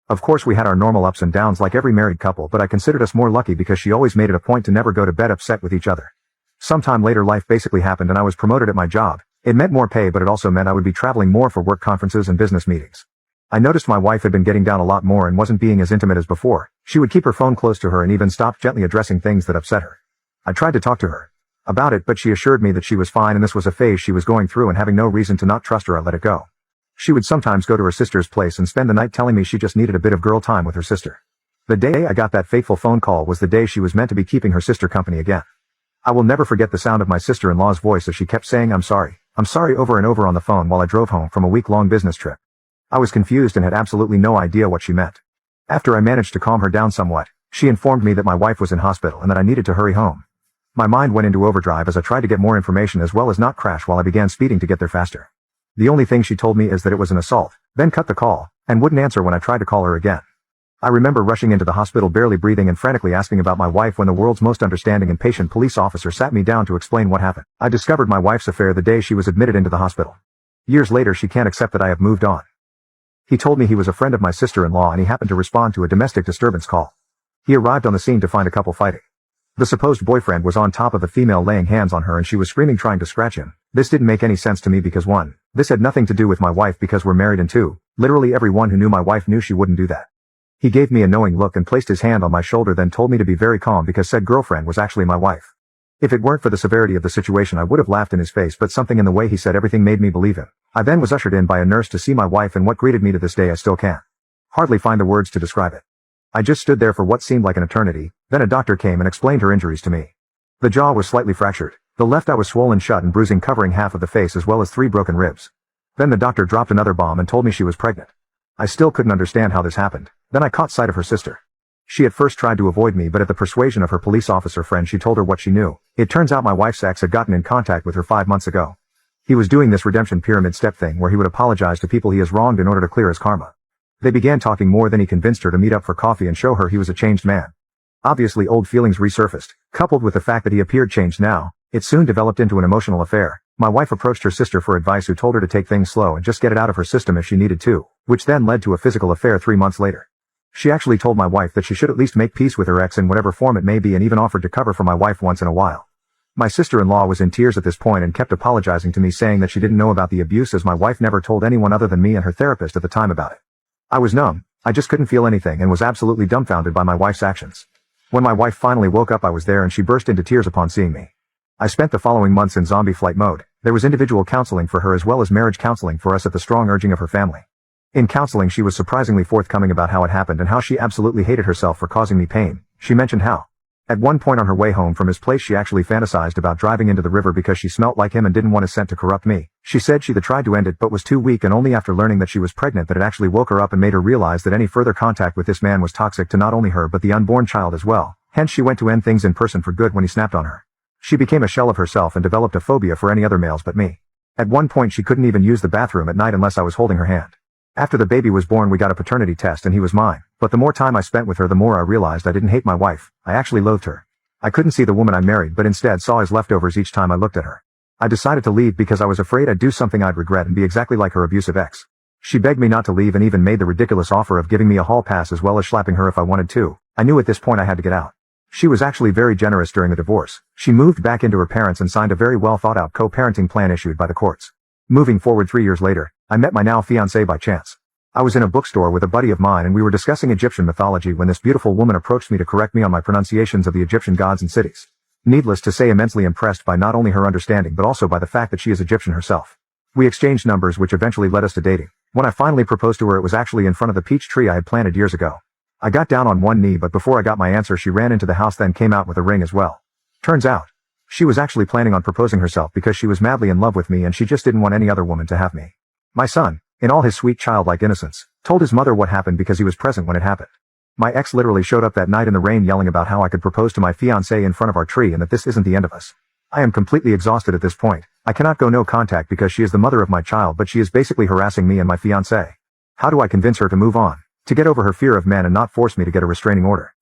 Of course we had our normal ups and downs like every married couple, but I considered us more lucky because she always made it a point to never go to bed upset with each other. Sometime later life basically happened and I was promoted at my job. It meant more pay, but it also meant I would be traveling more for work conferences and business meetings. I noticed my wife had been getting down a lot more and wasn't being as intimate as before. She would keep her phone close to her and even stopped gently addressing things that upset her. I tried to talk to her about it, but she assured me that she was fine and this was a phase she was going through, and having no reason to not trust her, I let it go. She would sometimes go to her sister's place and spend the night telling me she just needed a bit of girl time with her sister. The day I got that fateful phone call was the day she was meant to be keeping her sister company again. I will never forget the sound of my sister-in-law's voice as she kept saying I'm sorry over and over on the phone while I drove home from a week-long business trip. I was confused and had absolutely no idea what she meant. After I managed to calm her down somewhat, she informed me that my wife was in hospital and that I needed to hurry home. My mind went into overdrive as I tried to get more information as well as not crash while I began speeding to get there faster. The only thing she told me is that it was an assault, then cut the call, and wouldn't answer when I tried to call her again. I remember rushing into the hospital barely breathing and frantically asking about my wife when the world's most understanding and patient police officer sat me down to explain what happened. I discovered my wife's affair the day she was admitted into the hospital. Years later she can't accept that I have moved on. He told me he was a friend of my sister-in-law and he happened to respond to a domestic disturbance call. He arrived on the scene to find a couple fighting. The supposed boyfriend was on top of the female laying hands on her and she was screaming trying to scratch him. This didn't make any sense to me because 1, this had nothing to do with my wife because we're married, and 2, literally everyone who knew my wife knew she wouldn't do that. He gave me a knowing look and placed his hand on my shoulder, then told me to be very calm because said girlfriend was actually my wife. If it weren't for the severity of the situation I would have laughed in his face, but something in the way he said everything made me believe him. I then was ushered in by a nurse to see my wife, and what greeted me to this day I still can't hardly find the words to describe it. I just stood there for what seemed like an eternity. Then a doctor came and explained her injuries to me. The jaw was slightly fractured. The left eye was swollen shut and bruising, covering half of the face as well as 3 broken ribs. Then the doctor dropped another bomb and told me she was pregnant. I still couldn't understand how this happened. Then I caught sight of her sister. She at first tried to avoid me, but at the persuasion of her police officer friend she told her what she knew. It turns out my wife's ex had gotten in contact with her 5 months ago. He was doing this redemption pyramid step thing where he would apologize to people he has wronged in order to clear his karma. They began talking more, then he convinced her to meet up for coffee and show her he was a changed man. Obviously old feelings resurfaced, coupled with the fact that he appeared changed now. It soon developed into an emotional affair. My wife approached her sister for advice, who told her to take things slow and just get it out of her system if she needed to, which then led to a physical affair 3 months later. She actually told my wife that she should at least make peace with her ex in whatever form it may be, and even offered to cover for my wife once in a while. My sister-in-law was in tears at this point and kept apologizing to me, saying that she didn't know about the abuse as my wife never told anyone other than me and her therapist at the time about it. I was numb. I just couldn't feel anything and was absolutely dumbfounded by my wife's actions. When my wife finally woke up I was there and she burst into tears upon seeing me. I spent the following months in zombie flight mode. There was individual counseling for her as well as marriage counseling for us at the strong urging of her family. In counseling she was surprisingly forthcoming about how it happened and how she absolutely hated herself for causing me pain. She mentioned how at one point on her way home from his place she actually fantasized about driving into the river because she smelt like him and didn't want his scent to corrupt me. She said she tried to end it but was too weak, and only after learning that she was pregnant that it actually woke her up and made her realize that any further contact with this man was toxic to not only her but the unborn child as well. Hence she went to end things in person for good when he snapped on her. She became a shell of herself and developed a phobia for any other males but me. At one point she couldn't even use the bathroom at night unless I was holding her hand. After the baby was born we got a paternity test and he was mine, but the more time I spent with her the more I realized I didn't hate my wife, I actually loathed her. I couldn't see the woman I married but instead saw his leftovers each time I looked at her. I decided to leave because I was afraid I'd do something I'd regret and be exactly like her abusive ex. She begged me not to leave and even made the ridiculous offer of giving me a hall pass as well as slapping her if I wanted to. I knew at this point I had to get out. She was actually very generous during the divorce. She moved back into her parents and signed a very well thought out co-parenting plan issued by the courts. Moving forward 3 years later, I met my now fiancé by chance. I was in a bookstore with a buddy of mine and we were discussing Egyptian mythology when this beautiful woman approached me to correct me on my pronunciations of the Egyptian gods and cities. Needless to say, immensely impressed by not only her understanding but also by the fact that she is Egyptian herself. We exchanged numbers which eventually led us to dating. When I finally proposed to her it was actually in front of the peach tree I had planted years ago. I got down on one knee, but before I got my answer she ran into the house then came out with a ring as well. Turns out, she was actually planning on proposing herself because she was madly in love with me and she just didn't want any other woman to have me. My son, in all his sweet childlike innocence, told his mother what happened because he was present when it happened. My ex literally showed up that night in the rain yelling about how I could propose to my fiancé in front of our tree and that this isn't the end of us. I am completely exhausted at this point. I cannot go no contact because she is the mother of my child, but she is basically harassing me and my fiancé. How do I convince her to move on? To get over her fear of men and not force me to get a restraining order?